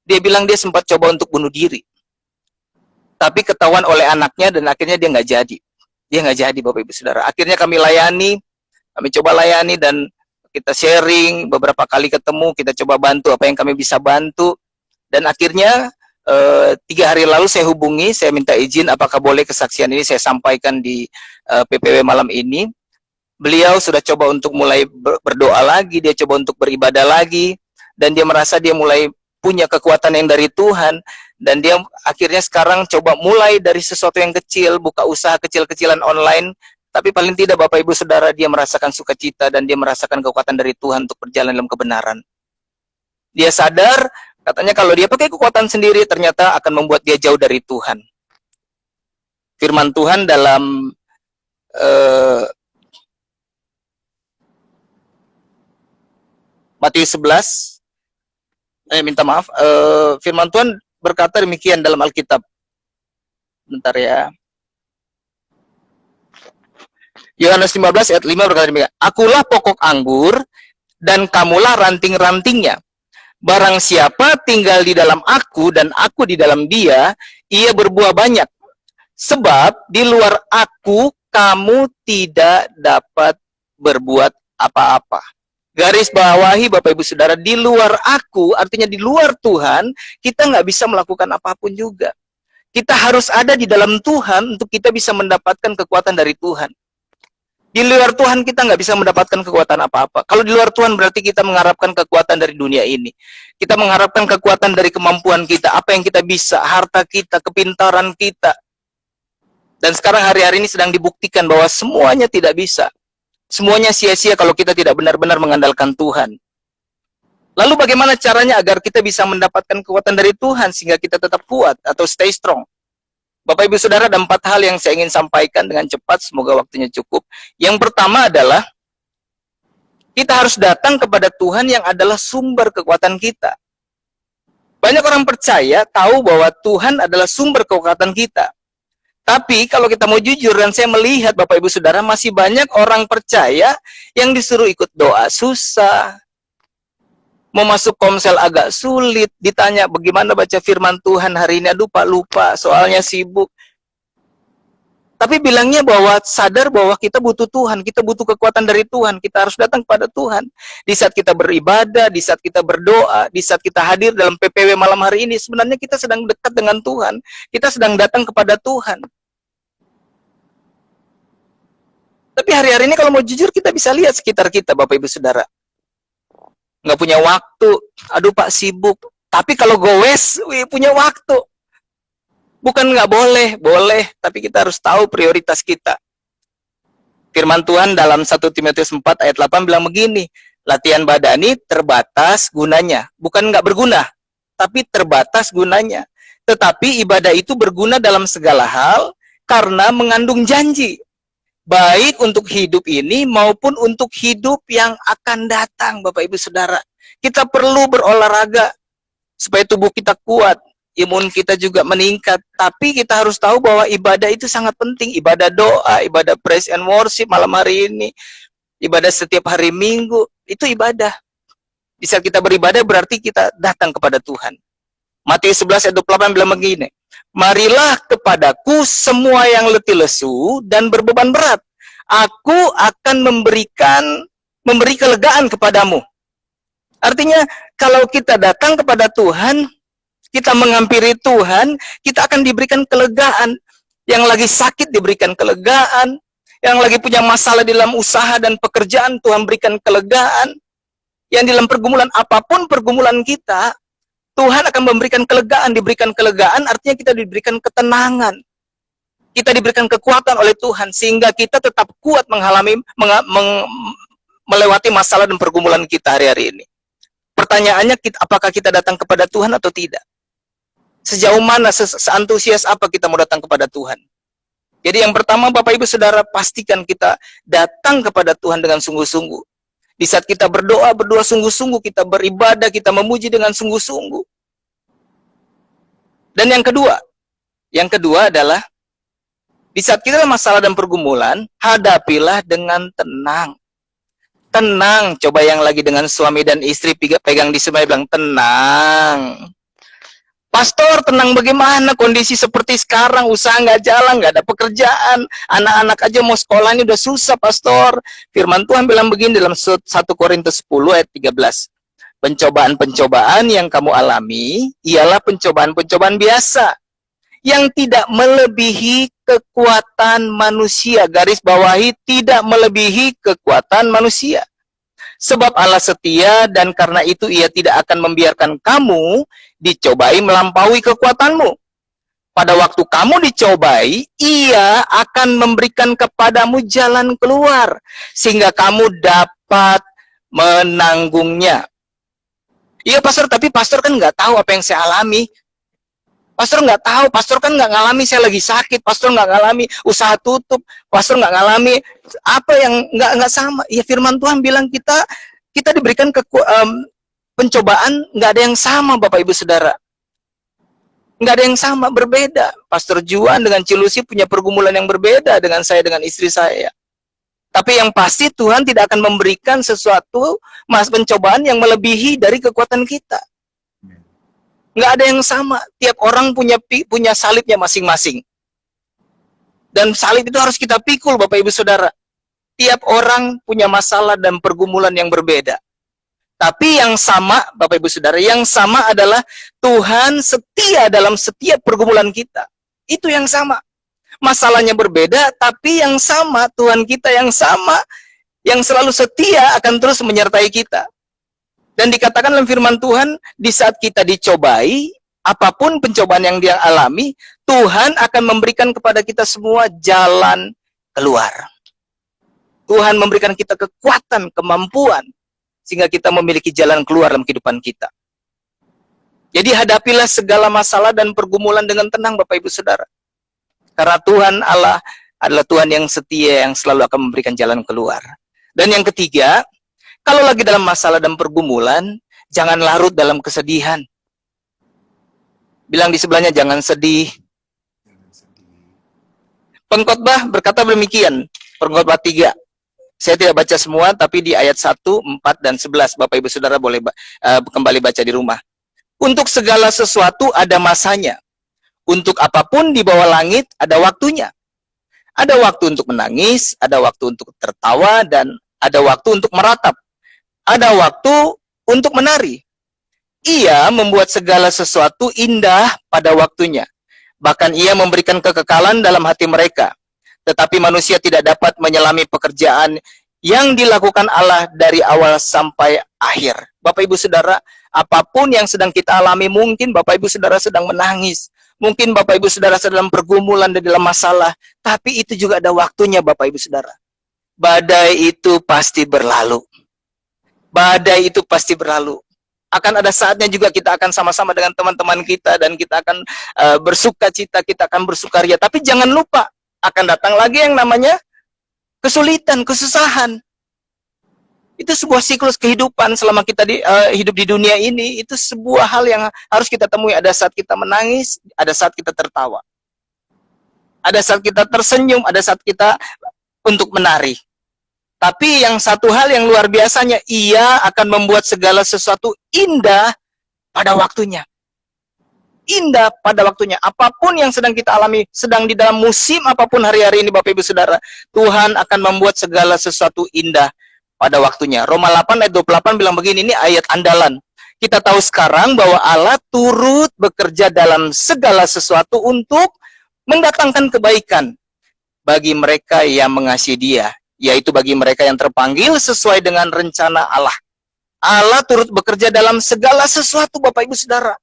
dia bilang dia sempat coba untuk bunuh diri. Tapi ketahuan oleh anaknya dan akhirnya dia nggak jadi. Dia nggak jadi Bapak Ibu Saudara. Akhirnya kami coba layani dan kita sharing, beberapa kali ketemu, kita coba bantu apa yang kami bisa bantu. Dan akhirnya 3 hari lalu saya hubungi, saya minta izin apakah boleh kesaksian ini saya sampaikan di PPW malam ini. Beliau sudah coba untuk mulai berdoa lagi, dia coba untuk beribadah lagi, dan dia merasa dia mulai punya kekuatan yang dari Tuhan, dan dia akhirnya sekarang coba mulai dari sesuatu yang kecil, buka usaha kecil-kecilan online, tapi paling tidak Bapak Ibu Saudara, dia merasakan sukacita dan dia merasakan kekuatan dari Tuhan untuk berjalan dalam kebenaran. Dia sadar, katanya kalau dia pakai kekuatan sendiri, ternyata akan membuat dia jauh dari Tuhan. Firman Tuhan dalam Matius 11, firman Tuhan berkata demikian dalam Alkitab. Bentar ya. Yohanes 15 ayat 5 berkata demikian. Akulah pokok anggur dan kamulah ranting-rantingnya. Barang siapa tinggal di dalam aku dan aku di dalam dia, ia berbuah banyak. Sebab di luar aku kamu tidak dapat berbuat apa-apa. Garis bawahi Bapak Ibu Saudara, di luar aku, artinya di luar Tuhan, kita nggak bisa melakukan apapun juga. Kita harus ada di dalam Tuhan untuk kita bisa mendapatkan kekuatan dari Tuhan. Di luar Tuhan kita nggak bisa mendapatkan kekuatan apa-apa. Kalau di luar Tuhan berarti kita mengharapkan kekuatan dari dunia ini. Kita mengharapkan kekuatan dari kemampuan kita, apa yang kita bisa, harta kita, kepintaran kita. Dan sekarang hari-hari ini sedang dibuktikan bahwa semuanya tidak bisa. Semuanya sia-sia kalau kita tidak benar-benar mengandalkan Tuhan. Lalu bagaimana caranya agar kita bisa mendapatkan kekuatan dari Tuhan sehingga kita tetap kuat atau stay strong? Bapak Ibu Saudara, ada 4 hal yang saya ingin sampaikan dengan cepat, semoga waktunya cukup. Yang pertama adalah kita harus datang kepada Tuhan yang adalah sumber kekuatan kita. Banyak orang percaya tahu bahwa Tuhan adalah sumber kekuatan kita. Tapi kalau kita mau jujur, dan saya melihat Bapak Ibu Saudara, masih banyak orang percaya yang disuruh ikut doa susah, mau masuk komsel agak sulit, ditanya bagaimana baca firman Tuhan hari ini, aduh Pak lupa, soalnya sibuk. Tapi bilangnya bahwa sadar bahwa kita butuh Tuhan, kita butuh kekuatan dari Tuhan, kita harus datang kepada Tuhan. Di saat kita beribadah, di saat kita berdoa, di saat kita hadir dalam PPW malam hari ini, sebenarnya kita sedang dekat dengan Tuhan, kita sedang datang kepada Tuhan. Tapi hari-hari ini kalau mau jujur, kita bisa lihat sekitar kita, Bapak Ibu Saudara. Nggak punya waktu, aduh Pak sibuk. Tapi kalau gowes, punya waktu. Bukan nggak boleh, boleh, tapi kita harus tahu prioritas kita. Firman Tuhan dalam 1 Timotius 4 ayat 8 bilang begini, latihan badani terbatas gunanya. Bukan nggak berguna, tapi terbatas gunanya. Tetapi ibadah itu berguna dalam segala hal karena mengandung janji. Baik untuk hidup ini maupun untuk hidup yang akan datang, Bapak Ibu Saudara. Kita perlu berolahraga supaya tubuh kita kuat. Imun kita juga meningkat, tapi kita harus tahu bahwa ibadah itu sangat penting. Ibadah doa, ibadah praise and worship malam hari ini, ibadah setiap hari Minggu, itu ibadah. Bisa kita beribadah berarti kita datang kepada Tuhan. Matius 11 ayat 28 bilang begini, marilah kepadaku semua yang letih lesu dan berbeban berat. Aku akan memberi kelegaan kepadamu. Artinya, kalau kita datang kepada Tuhan, kita menghampiri Tuhan, kita akan diberikan kelegaan. Yang lagi sakit diberikan kelegaan. Yang lagi punya masalah dalam usaha dan pekerjaan, Tuhan berikan kelegaan. Yang dalam pergumulan, apapun pergumulan kita, Tuhan akan memberikan kelegaan. Diberikan kelegaan artinya kita diberikan ketenangan. Kita diberikan kekuatan oleh Tuhan, sehingga kita tetap kuat melewati masalah dan pergumulan kita hari-hari ini. Pertanyaannya, apakah kita datang kepada Tuhan atau tidak? Sejauh mana, seantusias apa kita mau datang kepada Tuhan? Jadi yang pertama, Bapak Ibu Saudara, pastikan kita datang kepada Tuhan dengan sungguh-sungguh. Di saat kita berdoa sungguh-sungguh, kita beribadah, kita memuji dengan sungguh-sungguh. Dan yang kedua adalah, di saat kita ada masalah dan pergumulan, hadapilah dengan tenang. Tenang, coba yang lagi dengan suami dan istri, pegang di sebelah, bilang tenang. Pastor, tenang bagaimana kondisi seperti sekarang, usaha nggak jalan, nggak ada pekerjaan, anak-anak aja mau sekolah ini udah susah, Pastor. Firman Tuhan bilang begini dalam 1 Korintus 10 ayat 13. Pencobaan-pencobaan yang kamu alami ialah pencobaan-pencobaan biasa yang tidak melebihi kekuatan manusia. Garis bawahi, tidak melebihi kekuatan manusia. Sebab Allah setia dan karena itu Ia tidak akan membiarkan kamu dicobai melampaui kekuatanmu. Pada waktu kamu dicobai, Ia akan memberikan kepadamu jalan keluar sehingga kamu dapat menanggungnya. Iya Pastor, tapi Pastor kan nggak tahu apa yang saya alami. Pastor nggak tahu, Pastor kan nggak ngalami saya lagi sakit, Pastor nggak ngalami usaha tutup, Pastor nggak ngalami apa yang nggak sama. Ya firman Tuhan bilang kita diberikan pencobaan, nggak ada yang sama, Bapak Ibu Saudara. Nggak ada yang sama, berbeda. Pastor Juan dengan Cilusi punya pergumulan yang berbeda dengan saya, dengan istri saya. Tapi yang pasti Tuhan tidak akan memberikan sesuatu pencobaan yang melebihi dari kekuatan kita. Nggak ada yang sama. Tiap orang punya salibnya masing-masing. Dan salib itu harus kita pikul, Bapak Ibu Saudara. Tiap orang punya masalah dan pergumulan yang berbeda. Tapi yang sama, Bapak Ibu Saudara, yang sama adalah Tuhan setia dalam setiap pergumulan kita. Itu yang sama. Masalahnya berbeda, tapi yang sama, Tuhan kita yang sama, yang selalu setia akan terus menyertai kita. Dan dikatakan dalam firman Tuhan, di saat kita dicobai, apapun pencobaan yang dia alami, Tuhan akan memberikan kepada kita semua jalan keluar. Tuhan memberikan kita kekuatan, kemampuan, sehingga kita memiliki jalan keluar dalam kehidupan kita. Jadi hadapilah segala masalah dan pergumulan dengan tenang, Bapak Ibu Saudara. Karena Tuhan Allah adalah Tuhan yang setia, yang selalu akan memberikan jalan keluar. Dan yang ketiga, kalau lagi dalam masalah dan pergumulan, jangan larut dalam kesedihan. Bilang di sebelahnya, jangan sedih. Pengkhotbah berkata demikian, Pengkhotbah 3. Saya tidak baca semua, tapi di ayat 1, 4, dan 11. Bapak Ibu Saudara boleh kembali baca di rumah. Untuk segala sesuatu ada masanya. Untuk apapun di bawah langit ada waktunya. Ada waktu untuk menangis, ada waktu untuk tertawa, dan ada waktu untuk meratap. Ada waktu untuk menari. Ia membuat segala sesuatu indah pada waktunya. Bahkan ia memberikan kekekalan dalam hati mereka. Tetapi manusia tidak dapat menyelami pekerjaan yang dilakukan Allah dari awal sampai akhir. Bapak Ibu Saudara, apapun yang sedang kita alami, mungkin Bapak Ibu Saudara sedang menangis. Mungkin Bapak Ibu Saudara sedang pergumulan dan dalam masalah. Tapi itu juga ada waktunya Bapak Ibu Saudara. Badai itu pasti berlalu. Badai itu pasti berlalu. Akan ada saatnya juga kita akan sama-sama dengan teman-teman kita dan kita akan bersuka cita, kita akan bersukaria. Tapi jangan lupa, akan datang lagi yang namanya kesulitan, kesusahan. Itu sebuah siklus kehidupan selama kita hidup di dunia ini. Itu sebuah hal yang harus kita temui. Ada saat kita menangis, ada saat kita tertawa. Ada saat kita tersenyum, ada saat kita untuk menari. Tapi yang satu hal yang luar biasanya, ia akan membuat segala sesuatu indah pada waktunya. Indah pada waktunya. Apapun yang sedang kita alami, sedang di dalam musim apapun hari-hari ini Bapak Ibu Saudara, Tuhan akan membuat segala sesuatu indah pada waktunya. Roma 8 ayat 28 bilang begini, ini ayat andalan. Kita tahu sekarang bahwa Allah turut bekerja dalam segala sesuatu untuk mendatangkan kebaikan bagi mereka yang mengasihi Dia, yaitu bagi mereka yang terpanggil sesuai dengan rencana Allah. Allah turut bekerja dalam segala sesuatu Bapak Ibu Saudara.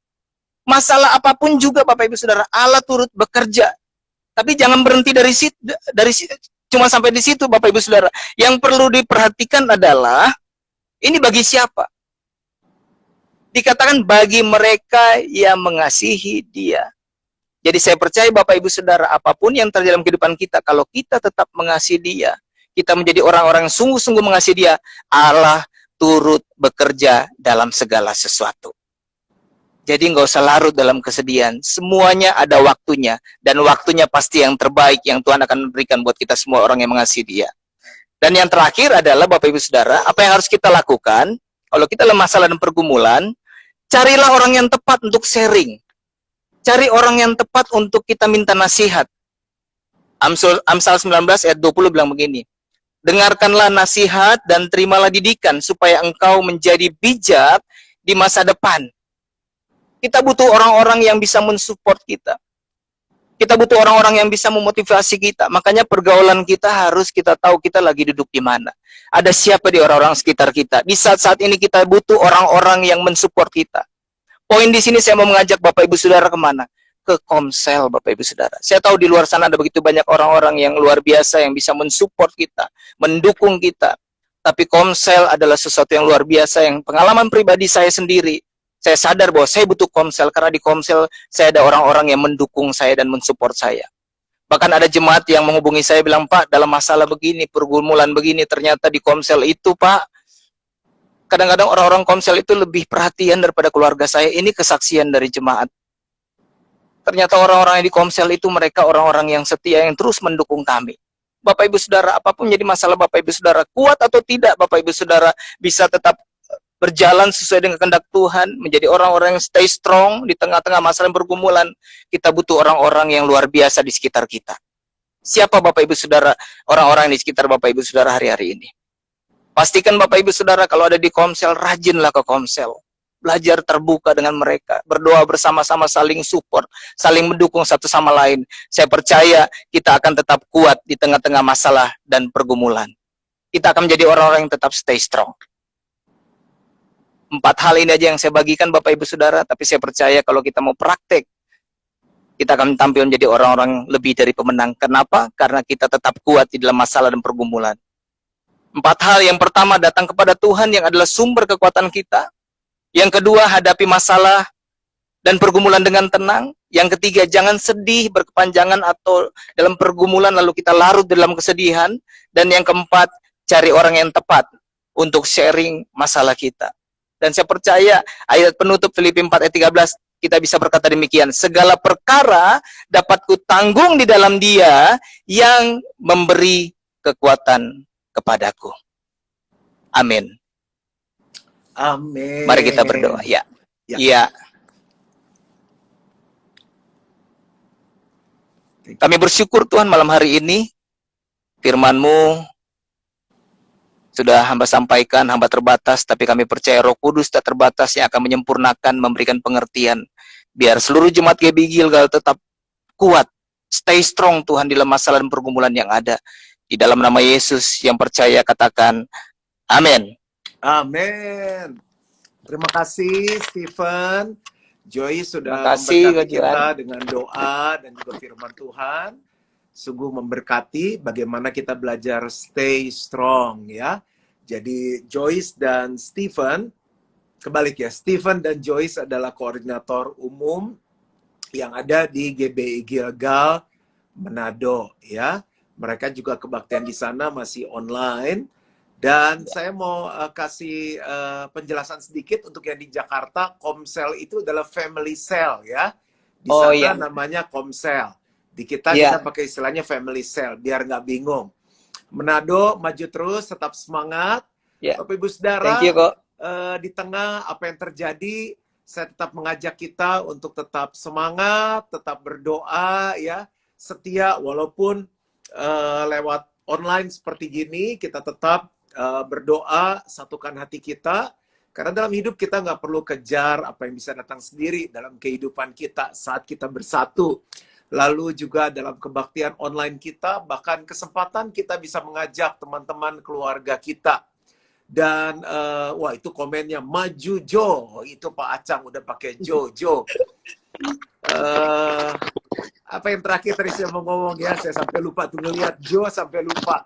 Masalah apapun juga Bapak Ibu Saudara, Allah turut bekerja. Tapi jangan berhenti dari situ, cuma sampai di situ Bapak Ibu Saudara. Yang perlu diperhatikan adalah, ini bagi siapa? Dikatakan bagi mereka yang mengasihi Dia. Jadi saya percaya Bapak Ibu Saudara, apapun yang terjadi dalam kehidupan kita, kalau kita tetap mengasihi Dia, kita menjadi orang-orang yang sungguh-sungguh mengasihi Dia, Allah turut bekerja dalam segala sesuatu. Jadi nggak usah larut dalam kesedihan. Semuanya ada waktunya. Dan waktunya pasti yang terbaik yang Tuhan akan berikan buat kita semua orang yang mengasihi Dia. Dan yang terakhir adalah Bapak Ibu Saudara, apa yang harus kita lakukan? Kalau kita dalam masalah dan pergumulan, carilah orang yang tepat untuk sharing. Cari orang yang tepat untuk kita minta nasihat. Amsal 19 ayat 20 bilang begini. Dengarkanlah nasihat dan terimalah didikan supaya engkau menjadi bijak di masa depan. Kita butuh orang-orang yang bisa mensupport kita. Kita butuh orang-orang yang bisa memotivasi kita. Makanya pergaulan kita harus kita tahu kita lagi duduk di mana. Ada siapa di orang-orang sekitar kita. Di saat-saat ini kita butuh orang-orang yang mensupport kita. Poin di sini saya mau mengajak Bapak Ibu Saudara kemana? Ke Komsel Bapak Ibu Saudara. Saya tahu di luar sana ada begitu banyak orang-orang yang luar biasa yang bisa mensupport kita, mendukung kita. Tapi Komsel adalah sesuatu yang luar biasa yang pengalaman pribadi saya sendiri. Saya sadar bahwa saya butuh Komsel karena di Komsel saya ada orang-orang yang mendukung saya dan mensupport saya. Bahkan ada jemaat yang menghubungi saya bilang, Pak, dalam masalah begini, pergumulan begini, ternyata di Komsel itu, Pak, kadang-kadang orang-orang Komsel itu lebih perhatian daripada keluarga saya. Ini kesaksian dari jemaat. Ternyata orang-orang yang di Komsel itu mereka orang-orang yang setia yang terus mendukung kami. Bapak Ibu Saudara, apapun jadi masalah Bapak Ibu Saudara, kuat atau tidak Bapak Ibu Saudara bisa tetap berjalan sesuai dengan kehendak Tuhan, menjadi orang-orang yang stay strong di tengah-tengah masalah pergumulan. Kita butuh orang-orang yang luar biasa di sekitar kita. Siapa Bapak Ibu Saudara, orang-orang di sekitar Bapak Ibu Saudara hari-hari ini? Pastikan Bapak Ibu Saudara kalau ada di Komsel, rajinlah ke Komsel. Belajar terbuka dengan mereka, berdoa bersama-sama, saling support, saling mendukung satu sama lain. Saya percaya kita akan tetap kuat di tengah-tengah masalah dan pergumulan. Kita akan menjadi orang-orang yang tetap stay strong. 4 hal ini aja yang saya bagikan Bapak Ibu Saudara, tapi saya percaya kalau kita mau praktek, kita akan tampil menjadi orang-orang lebih dari pemenang. Kenapa? Karena kita tetap kuat di dalam masalah dan pergumulan. 4 hal, yang pertama datang kepada Tuhan yang adalah sumber kekuatan kita. Yang kedua, hadapi masalah dan pergumulan dengan tenang. Yang ketiga, jangan sedih berkepanjangan atau dalam pergumulan lalu kita larut dalam kesedihan. Dan yang keempat, cari orang yang tepat untuk sharing masalah kita. Dan saya percaya ayat penutup Filipi 4 ayat 13 kita bisa berkata demikian. Segala perkara dapat kutanggung di dalam Dia yang memberi kekuatan kepadaku. Amin. Amin. Mari kita berdoa. Ya. Ya. Kami bersyukur Tuhan malam hari ini Firman-Mu sudah hamba sampaikan, hamba terbatas, tapi kami percaya Roh Kudus tak terbatas yang akan menyempurnakan, memberikan pengertian. Biar seluruh jemaat GBI Gilgal tetap kuat, stay strong Tuhan di dalam masalah dan pergumulan yang ada. Di dalam nama Yesus yang percaya katakan, amin. Amin. Terima kasih Stephen. Joy sudah Terima kasih, memberkati Kak kita Johan. dengan doa dan juga firman Tuhan. Sungguh memberkati bagaimana kita belajar stay strong ya. Jadi Joyce dan Stephen, kebalik ya, Stephen dan Joyce adalah koordinator umum yang ada di GBI Gilgal Manado ya. Mereka juga kebaktian di sana masih online. Dan saya mau kasih penjelasan sedikit untuk yang di Jakarta. Komsel itu adalah family cell ya. Di Oh, sana iya. namanya Komsel. Di kita Iya. kita pakai istilahnya family cell biar nggak bingung. Manado maju terus, tetap semangat. Ya. Bapak Ibu Saudara, Thank you kok. di tengah apa yang terjadi, saya tetap mengajak kita untuk tetap semangat, tetap berdoa ya, setia walaupun lewat online seperti gini, kita tetap berdoa, satukan hati kita. Karena dalam hidup kita nggak perlu kejar apa yang bisa datang sendiri dalam kehidupan kita saat kita bersatu. Lalu juga dalam kebaktian online kita, bahkan kesempatan kita bisa mengajak teman-teman keluarga kita. Dan wah itu komennya maju Jo, itu Pak Acang udah pakai Jo. Apa yang terakhir tadi saya mau ngomong ya, saya sampai lupa tuh ngeliat Jo sampai lupa.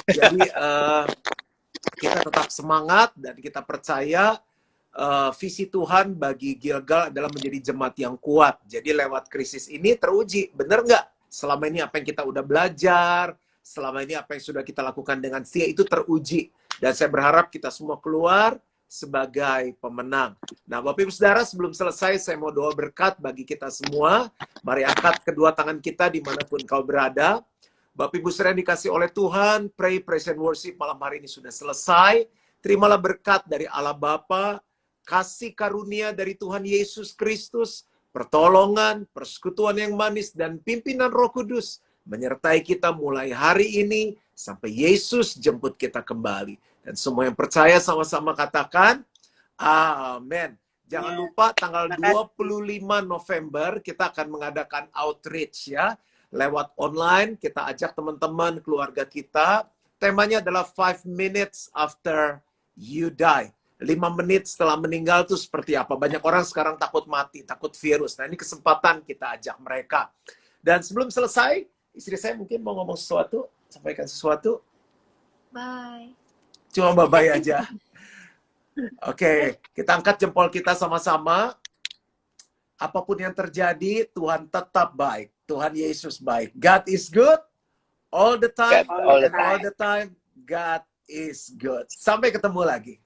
Jadi kita tetap semangat dan kita percaya visi Tuhan bagi Gilgal adalah menjadi jemaat yang kuat. Jadi lewat krisis ini teruji, bener nggak? Selama ini apa yang kita udah belajar, selama ini apa yang sudah kita lakukan dengan setia itu teruji. Dan saya berharap kita semua keluar sebagai pemenang. Nah, Bapak Ibu Saudara, sebelum selesai saya mau doa berkat bagi kita semua. Mari angkat kedua tangan kita dimanapun kau berada. Bapak Ibu Saudara yang dikasih oleh Tuhan, Pray, Praise and Worship malam hari ini sudah selesai. Terimalah berkat dari Allah Bapa, kasih karunia dari Tuhan Yesus Kristus, pertolongan, persekutuan yang manis, dan pimpinan Roh Kudus menyertai kita mulai hari ini sampai Yesus jemput kita kembali. Dan semua yang percaya sama-sama katakan, amin. Jangan lupa tanggal 25 November kita akan mengadakan outreach ya. Lewat online, kita ajak teman-teman, keluarga kita. Temanya adalah 5 minutes after you die. 5 menit setelah meninggal itu seperti apa? Banyak orang sekarang takut mati, takut virus. Nah ini kesempatan kita ajak mereka. Dan sebelum selesai, istri saya mungkin mau ngomong sesuatu, sampaikan sesuatu. Bye. Cuma bye-bye aja. Oke, kita angkat jempol kita sama-sama. Apapun yang terjadi, Tuhan tetap baik. Tuhan Yesus baik. God is good all the time. God all the And all the time, God is good. Sampai ketemu lagi.